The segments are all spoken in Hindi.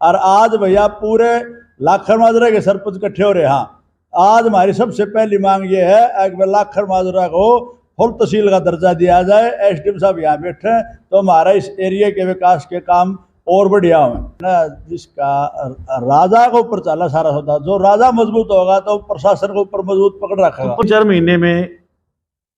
और आज भैया पूरे लाखन माजरा के सरपंच इकट्ठे हो रहे। हाँ, आज हमारी सबसे पहली मांग ये है कि लाखन माजरा को फुल तहसील का दर्जा दिया जाए। एसडीएम साहब यहाँ बैठे हैं तो हमारा इस एरिया के विकास के काम और बढ़िया हो ना। जिसका राजा को ऊपर चला सारा होता, जो राजा मजबूत होगा तो प्रशासन को ऊपर मजबूत पकड़ रखेगा। 4 महीने में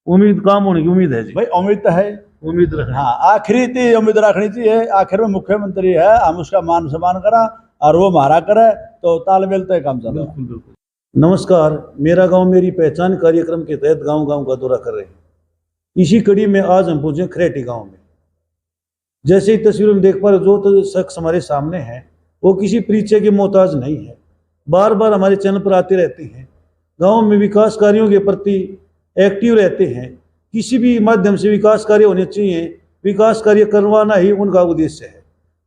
उम्मीद काम होने की उम्मीद है जी। भाई उम्मीद तो है, उम्मीद रखें। हाँ, आखिरी थी उम्मीद रखनी चाहिए। आखिर में मुख्यमंत्री है, हम उसका मान सम्मान करा और वो हमारा करे तो तालमेल तय काम चला। बिल्कुल बिल्कुल। नमस्कार, मेरा गांव मेरी पहचान कार्यक्रम के तहत गांव-गांव का दौरा कर रहे हैं। इसी कड़ी में आज हम पहुंचे खरेटी गांव में। जैसे ही तस्वीर में देख पा रहे, जो शख्स हमारे सामने है वो किसी परिचय के मोहताज नहीं है, बार बार हमारे चैनल पर आते रहते हैं, गांव में विकास कार्यों के प्रति एक्टिव रहते हैं। किसी भी माध्यम से विकास कार्य होने चाहिए, विकास कार्य करवाना ही उनका उद्देश्य है।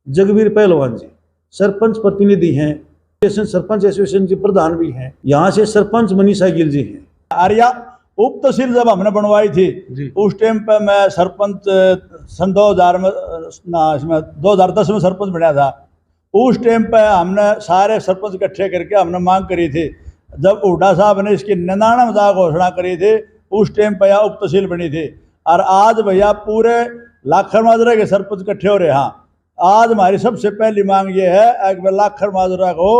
जगवीर पहलवान जी सरपंच प्रतिनिधि हैं, सरपंच एसोसिएशन के प्रधान भी हैं। यहाँ से सरपंच मनीषा गिल जी हैं। आर्या उप तहसील जब हमने बनवाई थी उस टाइम पे मैं सरपंच सन 2000 में इसमें 2010 में सरपंच बना था। उस टाइम पे हमने सारे सरपंच इकट्ठे करके हमने मांग करी थी। जब हुड्डा साहब ने इसकी 99 घोषणा करी थी उस टाइम पे यहाँ उप तहसील बनी थी। और आज भैया पूरे लाखन माजरा के सरपंच इकट्ठे हो रहे। हाँ, आज हमारी सबसे पहली मांग ये है कि लाखन माजरा को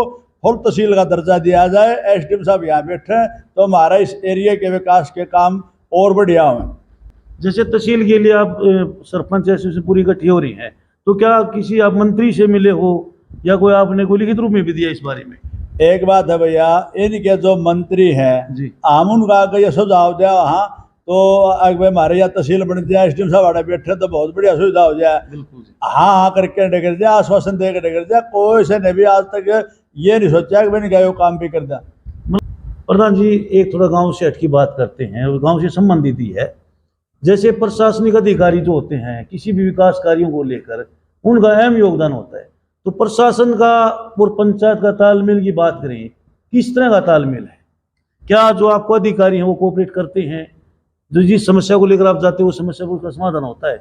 फुल तहसील का दर्जा दिया जाए। एसडीएम साहब यहाँ बैठे हैं तो हमारा इस एरिया के विकास के काम और बढ़िया हो। जैसे तहसील के लिए आप सरपंच एसोसिएशन पूरी इकट्ठी हो रही हैं, तो क्या किसी आप मंत्री से मिले हो या कोई आपने कोई लिखित रूप में भी दिया इस बारे में? एक बात है भैया, इनके जो मंत्री हैं हम उनका ये सुझाव दिया हाँ तो अगर हमारे यहाँ तहसील बन जाए, एसडीएम साहब आड़े बैठे तो बहुत बढ़िया सुविधा हो जाए। हाँ हाँ करके डगर दिया, आश्वासन दे के डगर दिया। कोई से ने भी आज तक ये नहीं सोचा कि मैंने क्या काम भी कर दिया। प्रधान जी, एक थोड़ा गांव से हटकी बात करते हैं, गांव से संबंधित ही है। जैसे प्रशासनिक अधिकारी जो होते हैं किसी भी विकास कार्यों को लेकर उनका अहम योगदान होता है, तो प्रशासन का और पंचायत का तालमेल की बात करें, किस तरह का तालमेल है? क्या जो आपको अधिकारी हैं वो कोऑपरेट करते हैं? जो जिस समस्या को लेकर आप जाते हैं वो समस्या को उसका समाधान होता है?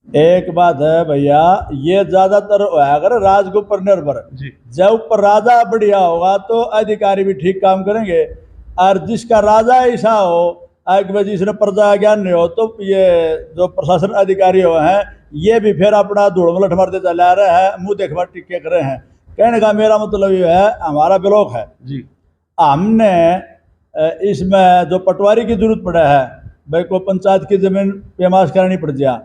एक बात है भैया, ये ज्यादातर अगर राज के ऊपर निर्भर, जब ऊपर राजा बढ़िया होगा तो अधिकारी भी ठीक काम करेंगे। और जिसका राजा ऐसा हो जिसने प्रजा ज्ञान नहीं हो तो ये जो प्रशासन अधिकारी हो हैं ये भी फिर अपना धूड़ मलट मारते चले आ रहे हैं, मुंह देखवा टिक्के कर रहे हैं। कहने का मेरा मतलब ये है, हमारा ब्लॉक है जी, हमने इसमें जो पटवारी की जरूरत पड़ा है भाई, को पंचायत की जमीन पेमाश करानी पड़ जाए,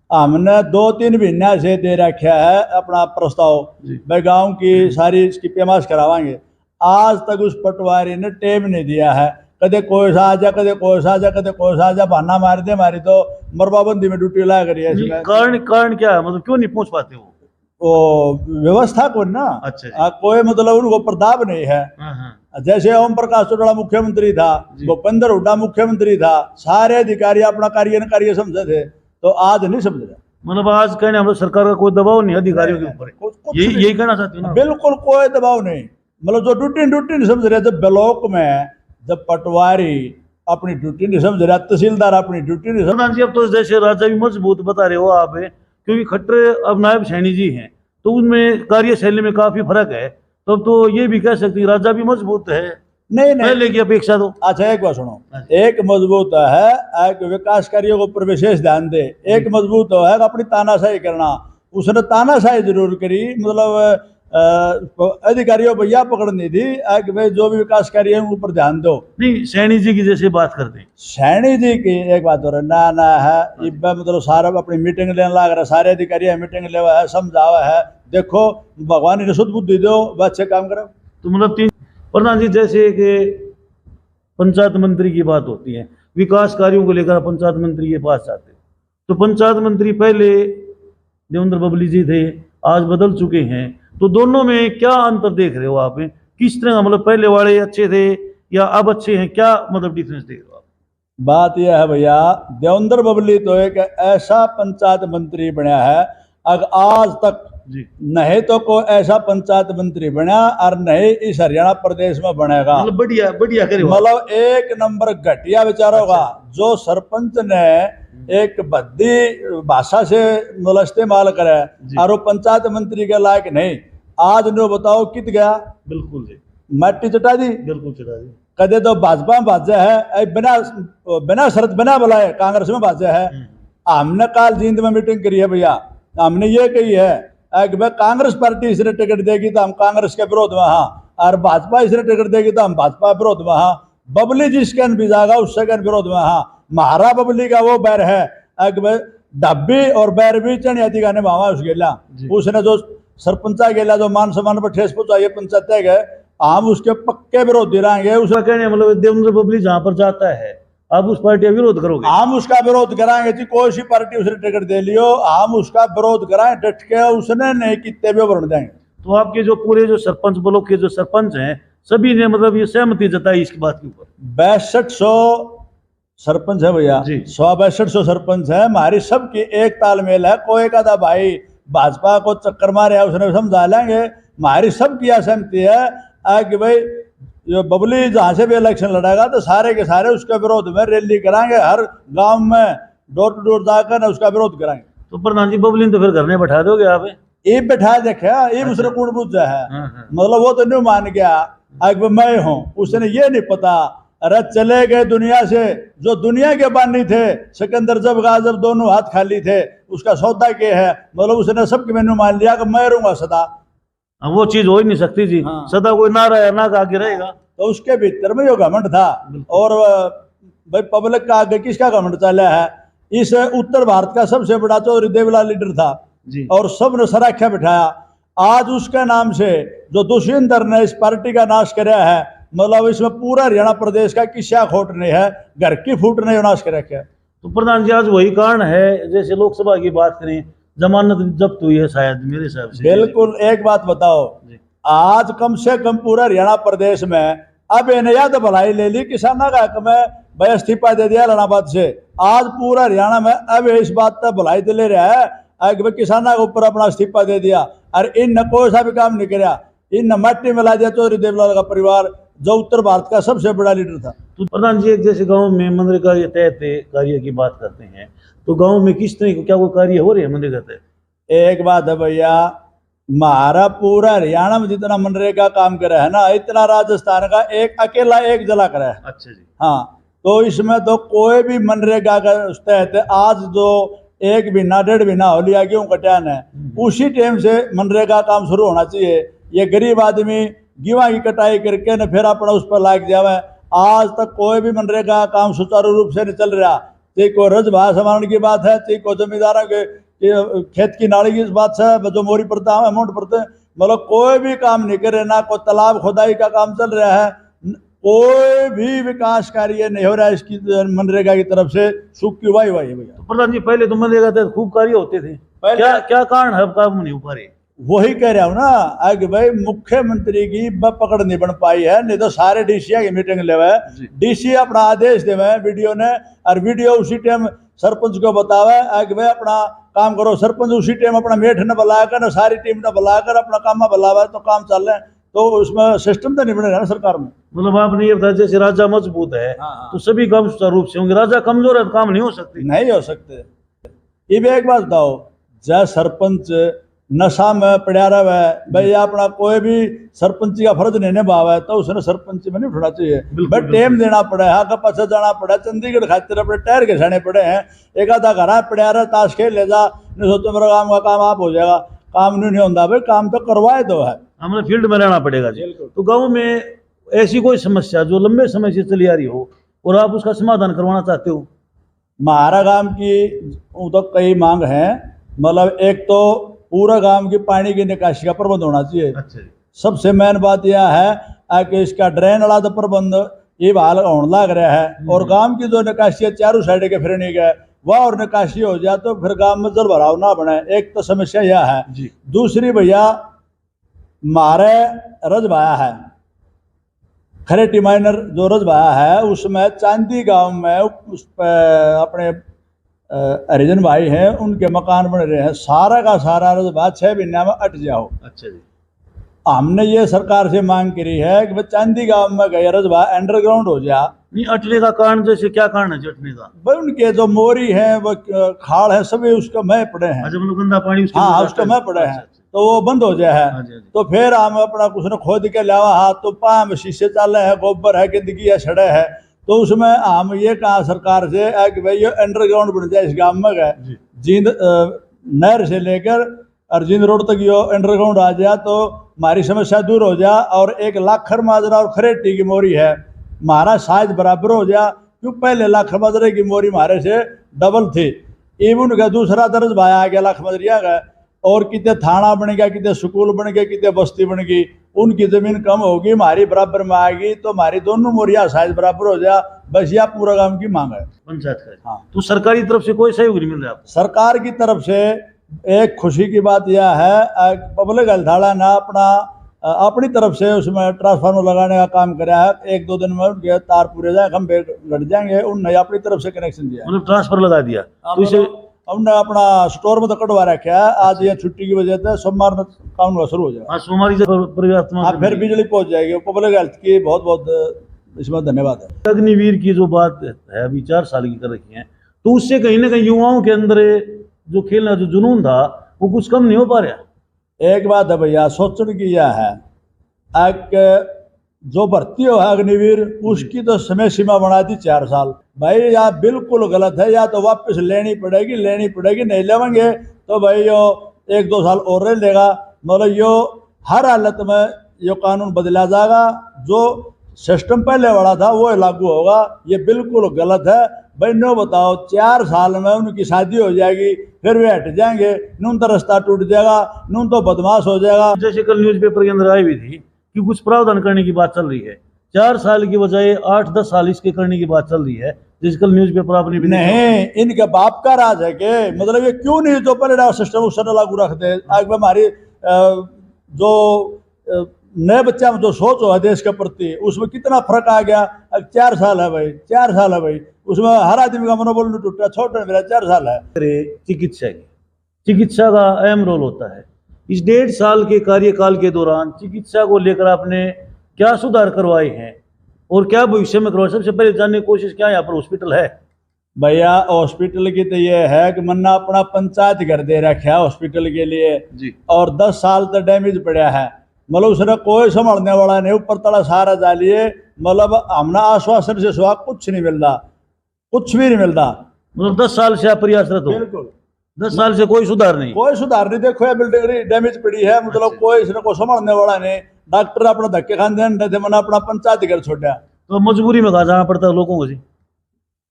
हमने 2-3 महीना से दे रखा है अपना प्रस्ताव भाई गांव की सारी इसकी पेमाश करावाएंगे। आज तक उस पटवारी ने टेम नहीं दिया है। कदे कोई सा आ जा, कदे कोई सा आ जा, कदे कोई सा आ जा, बहाना मार दे। हमारी तो मरबाबंदी में ड्यूटी लाया करी है। कारण क्या है, मतलब क्यों नहीं पहुंच पाते हो? वो व्यवस्था को ना, अच्छा कोई मतलब उनको प्रताप नहीं है। जैसे ओम प्रकाश चौटाला मुख्यमंत्री था, भूपेंद्र हुड्डा मुख्यमंत्री था, सारे अधिकारी अपना कार्य समझे थे, तो आज नहीं समझ रहे। मतलब आज कहने हम सरकार का कोई दबाव नहीं अधिकारियों के ऊपर, यही कहना चाहते हो ना? बिल्कुल कोई दबाव नहीं, मतलब जो ड्यूटी नहीं समझ रहे। जब ब्लॉक में जब पटवारी अपनी ड्यूटी नहीं समझ रहा, तहसीलदार अपनी ड्यूटी नहीं समझ रहा। अब तो जैसे राजा भी मजबूत बता रहे हो आप, क्योंकि खट्टर अब नायब सैनी जी हैं तो उनमें कार्यशैली में काफी फर्क है, तो ये भी कह सकते हैं राजा भी मजबूत है नहीं पहले की अपेक्षा। तो अच्छा एक बात सुनो, एक मजबूत है एक विकास कार्यों को ऊपर विशेष ध्यान दे, एक मजबूत है अपनी तानाशाही करना। उसने तानाशाही जरूर करी, मतलब अधिकारियों भैया पकड़नी थी कि भाई जो भी विकास कार्य है ऊपर ध्यान दो। नहीं, सैनी जी की जैसे बात करते हैं, सैनी जी की एक बात हो रहा ना है, मतलब सारा अपनी मीटिंग लेने लग रहा, सारे अधिकारी मीटिंग ले है, समझावा है, देखो भगवान ने शुद्ध बुद्धि दो, अच्छे काम करो। तो मतलब 3 प्रधान जी, जैसे कि पंचायत मंत्री की बात होती है, विकास कार्यों को लेकर पंचायत मंत्री के पास जाते, तो पंचायत मंत्री पहले देवेंद्र बबली जी थे, आज बदल चुके हैं, तो दोनों में क्या अंतर देख रहे हो आप? किस तरह, मतलब पहले वाले अच्छे थे या अब अच्छे हैं, क्या मतलब डिफरेंस देख रहे हो आप? बात यह है भैया, देवेंद्र बबली तो एक ऐसा पंचायत मंत्री बना है, अगर आज तक नहीं तो कोई ऐसा पंचायत मंत्री बना और नहीं इस हरियाणा प्रदेश में बनेगा। मतलब बढ़िया बढ़िया करे, मतलब एक नंबर घटिया विचार होगा। जो सरपंच ने एक भद्दी भाषा से मतलब इस्तेमाल करे और वो पंचायत मंत्री के लायक नहीं, आज नो बताओ कित गया, बिल्कुल जी, मट्टी चटा दी। बिल्कुल चला जी। कदे तो भाजपा में भाजा है, बिना बिना शर्त बिना बुलाए कांग्रेस में भाजा है। हमने काल जींद में मीटिंग करी है भैया, हमने ये कही है कि भाई कांग्रेस पार्टी इसने टिकट देगी तो हम कांग्रेस के विरोध में हाँ, और भाजपा इसने टिकट देगी तो हम भाजपा विरोध में हाँ, बबली जिसके भी जाएगा उससे के विरोध में हाँ। महारा बबली का वो बैर है कि भाई डब्बी और बैर भी चढ़ियाती गाने भावा उस गेला, उसने जो सरपंचा गेला जो मान सम्मान पर ठेस पहुंचाइए पंचायत गए, हम उसके पक्के विरोधी रहेंगे। उसका कहने मतलब देवेंद्र बबली जहां पर जाता है आप उस पार्टी का विरोध करोगे? हम उसका विरोध कराएंगे जी, कोई सी पार्टी उसने टिकट दे लियो, हम उसका विरोध कराएं डट के, उसने नहीं कितने भी वर्ण देंगे। तो आपके जो पूरे जो सरपंच ब्लॉक के जो सरपंच हैं सभी ने मतलब ये सहमति जताई इसकी बात के ऊपर? 6200 सरपंच है भैया, 162 सरपंच है, हमारी सबकी एक तालमेल है। कोई कहता भाई भाजपा को चक्कर मारे उसने समझा लेंगे, हमारी सबकी असहमति है कि भाई जो बबली जहाँ से भी इलेक्शन लड़ेगा तो सारे के सारे उसके विरोध में रैली कराएंगे, हर गांव में डोर टू डोर जाकर उसका विरोध कराएंगे। तो प्रधान जी बबली तो फिर घर में बैठा दोगे आप? ये बैठा देखा, ये उसने कौन बुझा है, मतलब वो तो नहीं मान गया कि मैं हूँ, उसने ये नहीं पता। अरे चले गए दुनिया से, जो दुनिया के बानी थे सिकंदर जब गाजब दोनों हाथ खाली थे, उसका सौदा के है, मतलब उसने सबके मैंने मान लिया कि मैं रहूंगा सदा। वो चीज हो ही नहीं सकती जी, सदा कोई ना रहे ना आगे रहेगा। तो उसके भीतर में जो घमंड था, और भाई पब्लिक का आगे किसका घमंड चला है, इस उत्तर भारत का सबसे बड़ा चौधरी देवलाल लीडर था जी, और सबने सराख्या बिठाया। आज उसके नाम से जो दुष्यंतर ने इस पार्टी का नाश कराया है, मतलब इसमें पूरा हरियाणा प्रदेश का किस्सा खोट नहीं है, घर की फूट नहीं नाश कर रखे। तो प्रधान जी आज वही कारण है, जैसे लोकसभा की बात करें जमानत जब्त हुई है शायद मेरे हिसाब से। बिल्कुल, एक बात बताओ, आज कम से कम पूरा हरियाणा प्रदेश में अब इन्हें तो भलाई ले ली किसानों का हक में, भाई इस्तीफा दे दिया इलाहाबाद से, आज पूरा हरियाणा में अब इस बात तक भलाई तो ले रहा है कि भाई किसानों के ऊपर अपना इस्तीफा दे दिया, और इन न कोई सा भी काम नहीं कराया, इन मट्टी में ला दिया चौधरी देवलाल का परिवार, जो उत्तर भारत का सबसे बड़ा लीडर था। तो प्रधान जी एक जैसे गांव में मनरेगा के तहत कार्य की बात करते हैं, तो गांव में किस तरह क्या कोई कार्य हो रहे हैं मनरेगा तहत? एक बात है भैया, हमारा पूरा हरियाणा में जितना मनरेगा काम करे है ना, इतना राजस्थान का एक अकेला एक जिला करे है। अच्छा जी, हाँ, तो इसमें तो कोई भी मनरेगा का तहत आज जो 1 महीना 1.5 महीना हो लिया गेहूँ कटान है, उसी टाइम से मनरेगा काम शुरू होना चाहिए। ये गरीब आदमी गेहूँ की कटाई करके न फिर अपना उस पर लाग जावे, आज तक कोई भी मनरेगा काम सुचारू रूप से नहीं चल रहा। चाहे को रजभा संभालने की बात है, चाहे को जमींदारों के खेत की नाली की बात है, जो मोरी पड़ता है अमाउंट पड़ते हैं, मतलब कोई भी काम नहीं करे, ना कोई तालाब खोदाई का काम चल रहा है, कोई भी विकास कार्य नहीं हो रहा है इसकी मनरेगा की तरफ से। सूख की वाई वाई है भैया। तो प्रधान जी पहले तो मनरेगा तहत खूब कार्य होते थे, क्या क्या कारण है काम नहीं हो पा रहे? वही कह रहा हूँ ना कि भाई मुख्यमंत्री की पकड़ नहीं बन पाई है, नहीं तो सारे डीसी की मीटिंग लेवे, डीसी अपना आदेश देवे वीडियो ने, और वीडियो उसी टाइम सरपंच को बतावे कि भाई अपना काम करो, सरपंच उसी टाइम अपना मेठ ने बुलाकर, सारी टीम ने बुलाकर अपना काम बुलावा तो काम चल रहे हैं। तो उसमें सिस्टम तो नहीं बने रहा ना सरकार में। मतलब आपने ये बताया जैसे राजा मजबूत है तो सभी काम सुचारू रूप से होंगे, राजा कमजोर है तो काम नहीं हो सकते। नहीं हो सकते। ये भी एक बात बताओ, जय सरपंच नशा में पड़ा रहा है, भाई अपना कोई भी सरपंची का फर्ज नहीं निभावा है तो उसने सरपंच में नहीं उठना चाहिए, भाई टाइम देना पड़ा है, आगे पाछे जाना पड़ा, चंडीगढ़ खातिर अपने टायर घिसाने पड़े हैं, एक आधा घर पड़ा रहा ताश खेल ले जा, नहीं सोचो मेरा काम का काम आप हो जाएगा, काम नहीं होता भाई, काम तो करवाए दो है, हमें फील्ड में रहना पड़ेगा जी। तो गाँव में ऐसी कोई समस्या जो लंबे समय से चली आ रही हो और आप उसका समाधान करवाना चाहते हो? महारा गांव की तो कई मांग है, मतलब एक तो पूरा गांव की पानी की निकासी का प्रबंध होना चाहिए। अच्छा। सबसे मेन बात यह है कि इसका ड्रेन वाला तो प्रबंध ये हाल होने लग रहा है, और गांव की जो निकासी है चारों साइड के फिरने का वह और निकासी हो जाए तो फिर गांव में जल भराव ना बने, एक तो समस्या यह है जी। दूसरी भैया मारे रजभाया है, खरेटी माइनर जो रजभाया है उसमें चांदी गांव में उस अपने हरिजन भाई हैं उनके मकान बन रहे हैं, सारा का सारा रजभा 6 महीने में अट जाओ। अच्छा जी। हमने ये सरकार से मांग करी है कि भाई चांदी गांव में गए रजभा अंडरग्राउंड हो जा। नहीं अटने का कारण जैसे क्या कारण है अटने का? भाई उनके जो मोरी है वो खाड़ है सभी उसका मैं पड़े हैं। अच्छा, मतलब गंदा पानी हाँ उसका मैं पड़े हैं, तो वो बंद हो जाए है। हाँ जी, हाँ जी। तो फिर हम अपना कुछ न खोद के लावा हाथ तो पा में शीशे चाले है, गोबर है, गंदगी है, सड़े है। तो उसमें हम ये कहा सरकार से कि भाई ये अंडरग्राउंड बन जाए इस गांव में है। जी। जींद नहर से लेकर और जींद रोड तक यो अंडरग्राउंड आ जाए तो हमारी समस्या दूर हो जाए। और एक लाखर माजरा और खरेटी की मोरी है, हमारा साइज बराबर हो जाए। क्यों पहले लाखर माजरे की मोरी हमारे से डबल थी, इवन का दूसरा दर्ज भाया आ गया लाख मजरिया का। और कितने थाना बन गया, कितने स्कूल बन गए, कितने बस्ती बन गई। उनकी जमीन कम होगी, हमारी बराबर में आएगी तो हमारी दोनों मोरिया साइज बराबर हो जाए। बस यह पूरा गांव की मांग है पंचायत का। हाँ। तो सरकारी तरफ से कोई सहयोग नहीं मिल रहा आपको? सरकार की तरफ से एक खुशी की बात यह है, पब्लिक हेल्थ वाला ने अपनी तरफ से उसमें ट्रांसफार्मर लगाने का काम कराया है। 1-2 दिन में उनके तार पूरे जाए, खंभे लट जाएंगे, उनने अपनी तरफ से कनेक्शन दिया है। मतलब ट्रांसफर लगा दिया। तो इसे हमने अपना स्टोर में तो कटवा रखा है। आज ये छुट्टी की वजह से सोमवार में काम हुआ शुरू हो जाएगा। हाँ, सोमवारी से पर्याप्त हाँ, फिर बिजली पहुंच जाएगी। पब्लिक हेल्थ की बहुत बहुत इसमें धन्यवाद है। अग्निवीर की जो बात है अभी 4 साल की कर रखी है, तो उससे कहीं ना कहीं युवाओं के अंदर जो खेलना जो जुनून था वो कुछ कम नहीं हो पा रहा। एक बात है भैया, सोचने की यह है, एक जो भर्ती हो है अग्निवीर उसकी तो समय सीमा बना दी 4 साल। भाई यह बिल्कुल गलत है, या तो वापस लेनी पड़ेगी, नहीं लेवेंगे तो भाई यो 1-2 साल और रह लेगा। मतलब यो हर हालत में यो कानून बदला जाएगा। जो सिस्टम पहले वाला था वो लागू होगा। ये बिल्कुल गलत है भाई। नो बताओ, 4 साल में उनकी शादी हो जाएगी, फिर वे हट जाएंगे, नून तो रास्ता टूट जाएगा, नून तो बदमाश हो जाएगा। जैसे कल न्यूज़पेपर के अंदर आई हुई थी कि कुछ प्रावधान करने की बात चल रही है, 4 साल की बजाय 8-10 साल इसके करने की बात चल रही है, जिस कल न्यूज़पेपर आपने भी नहीं, इनके बाप का राज है के मतलब ये क्यों नहीं जो पहले सिस्टम उस तरह लागू रखते हैं। आज हमारी जो नए बच्चा में जो सोच हो देश के प्रति उसमें कितना फर्क आ गया। अब 4 साल है भाई, 4 साल है भाई, उसमें हर आदमी का मनोबल नहीं टूटा। छोटा मेरा 4 साल है। चिकित्सा का अहम रोल होता है। इस 1.5 साल के कार्यकाल के दौरान चिकित्सा को लेकर आपने क्या सुधार करवाए हैं और क्या भविष्य में करवाए? सबसे पहले जानने की कोशिश क्या यहाँ पर हॉस्पिटल है? भैया हॉस्पिटल की तो ये है कि मन्ना अपना पंचायत घर दे रखा है हॉस्पिटल के लिए जी। और 10 साल तक डैमेज पड़ा है। मतलब उसने कोई संभालने वाला नहीं, ऊपर तला सारा डालिए। मतलब हमने आश्वासन से सिवा कुछ नहीं मिलता, कुछ भी नहीं मिलता। मतलब 10 साल से आप प्रयासरत हो? बिल्कुल 10 साल से कोई सुधार नहीं? कोई सुधार नहीं। देखो ये बिल्डिंग डैमेज पड़ी है, मतलब अच्छा। कोई इसने को संभालने वाला नहीं। डॉक्टर अपना धक्के खाने थे, मैंने अपना पंचायत घर छोड़ा। तो मजबूरी में कहा जाना पड़ता है लोगों को जी।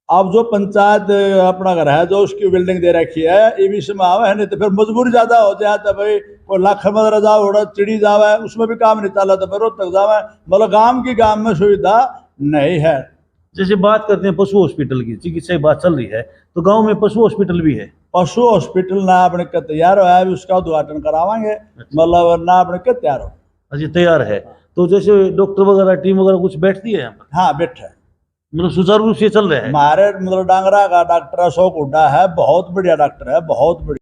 अब जो पंचायत अपना घर है जो उसकी बिल्डिंग दे रखी है, ये भी इसमें आवे है, नहीं तो फिर मजबूरी ज्यादा हो जाए तो भाई कोई लाख मदर जाओ उड़ा चिड़ी जावे, उसमें भी काम नहीं चला तो फिर रोज तक जावे। मतलब गांव में सुविधा नहीं है। जैसे बात करते हैं पशु हॉस्पिटल की, चिकित्सा की बात चल रही है, तो गांव में पशु हॉस्पिटल भी है? पशु हॉस्पिटल ना अपने के तैयार हो है, उसका उद्घाटन करावांगे। मतलब ना अपने के तैयार हो। अजी तैयार है। तो जैसे डॉक्टर वगैरह टीम वगैरह कुछ बैठती है यहाँ पर? हाँ बैठे, मतलब सुचारू रूप से चल रहे हैं? हमारे मतलब डांगरा का डॉक्टर अशोक हुड्डा है, बहुत बढ़िया डॉक्टर है, बहुत बढ़िया।